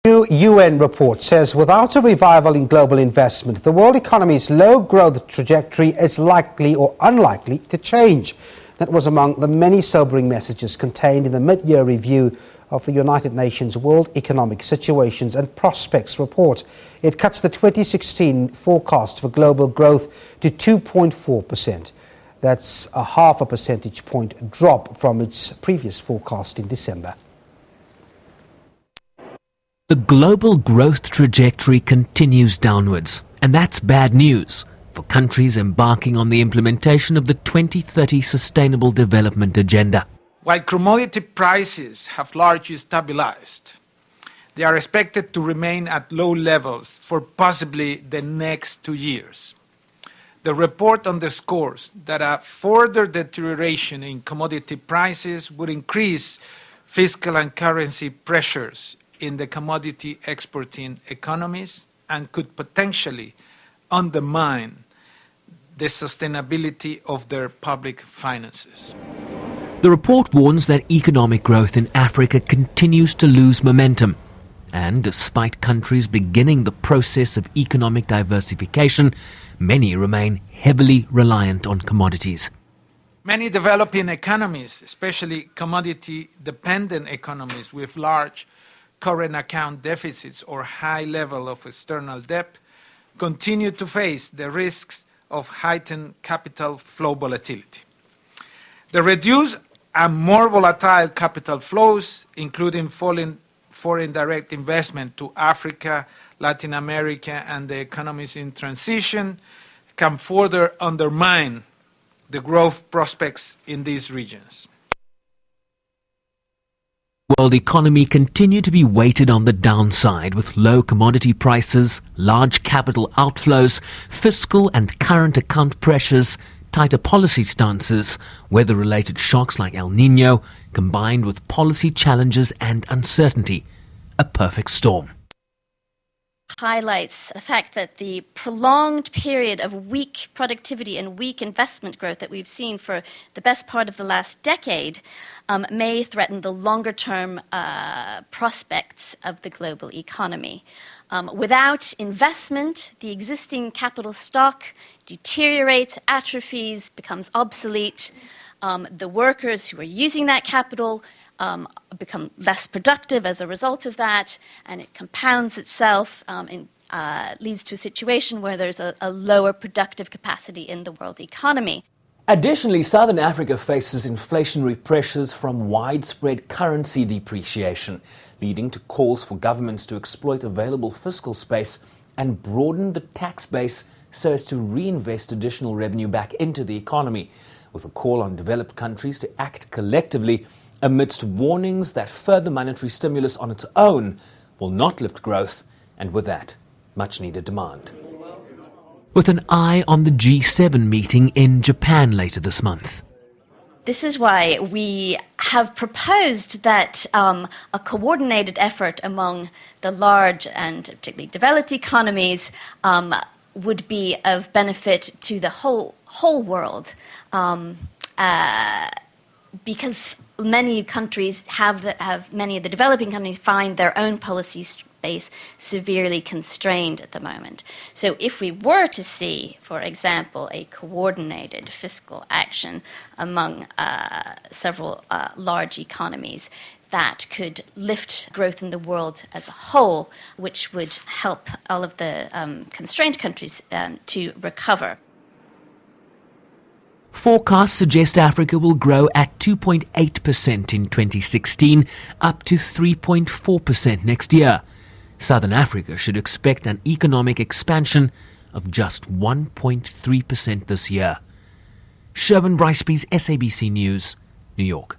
New UN report says without a revival in global investment, the world economy's low growth trajectory is likely or unlikely to change. That was among the many sobering messages contained in the mid-year review of the United Nations World Economic Situations and Prospects report. It cuts the 2016 forecast for global growth to 2.4%. That's a half a percentage point drop from its previous forecast in December. The global growth trajectory continues downwards, and that's bad news for countries embarking on the implementation of the 2030 Sustainable Development Agenda. While commodity prices have largely stabilized, they are expected to remain at low levels for possibly the next 2 years. The report underscores that a further deterioration in commodity prices would increase fiscal and currency pressures in the commodity exporting economies and could potentially undermine the sustainability of their public finances. The report warns that economic growth in Africa continues to lose momentum, and despite countries beginning the process of economic diversification, many remain heavily reliant on commodities. Many developing economies, especially commodity-dependent economies with large current account deficits or high level of external debt, continue to face the risks of heightened capital flow volatility. The reduced and more volatile capital flows, including falling foreign direct investment to Africa, Latin America, and the economies in transition, can further undermine the growth prospects in these regions. The world economy continued to be weighted on the downside with low commodity prices, large capital outflows, fiscal and current account pressures, tighter policy stances, weather-related shocks like El Niño, combined with policy challenges and uncertainty. A perfect storm. Highlights the fact that the prolonged period of weak productivity and weak investment growth that we've seen for the best part of the last decade may threaten the longer-term prospects of the global economy. Without investment, the existing capital stock deteriorates, atrophies, becomes obsolete. The workers who are using that capital become less productive as a result of that, and it compounds itself and leads to a situation where there's a lower productive capacity in the world economy. Additionally, Southern Africa faces inflationary pressures from widespread currency depreciation, leading to calls for governments to exploit available fiscal space and broaden the tax base so as to reinvest additional revenue back into the economy, with a call on developed countries to act collectively amidst warnings that further monetary stimulus on its own will not lift growth, and with that, much-needed demand. With an eye on the G7 meeting in Japan later this month. This is why we have proposed that a coordinated effort among the large and particularly developed economies would be of benefit to the whole world. Because many countries many of the developing countries find their own policy space severely constrained at the moment. So if we were to see, for example, a coordinated fiscal action among several large economies, that could lift growth in the world as a whole, which would help all of the constrained countries to recover. Forecasts suggest Africa will grow at 2.8% in 2016, up to 3.4% next year. Southern Africa should expect an economic expansion of just 1.3% this year. Sherwin Bryceby's SABC News, New York.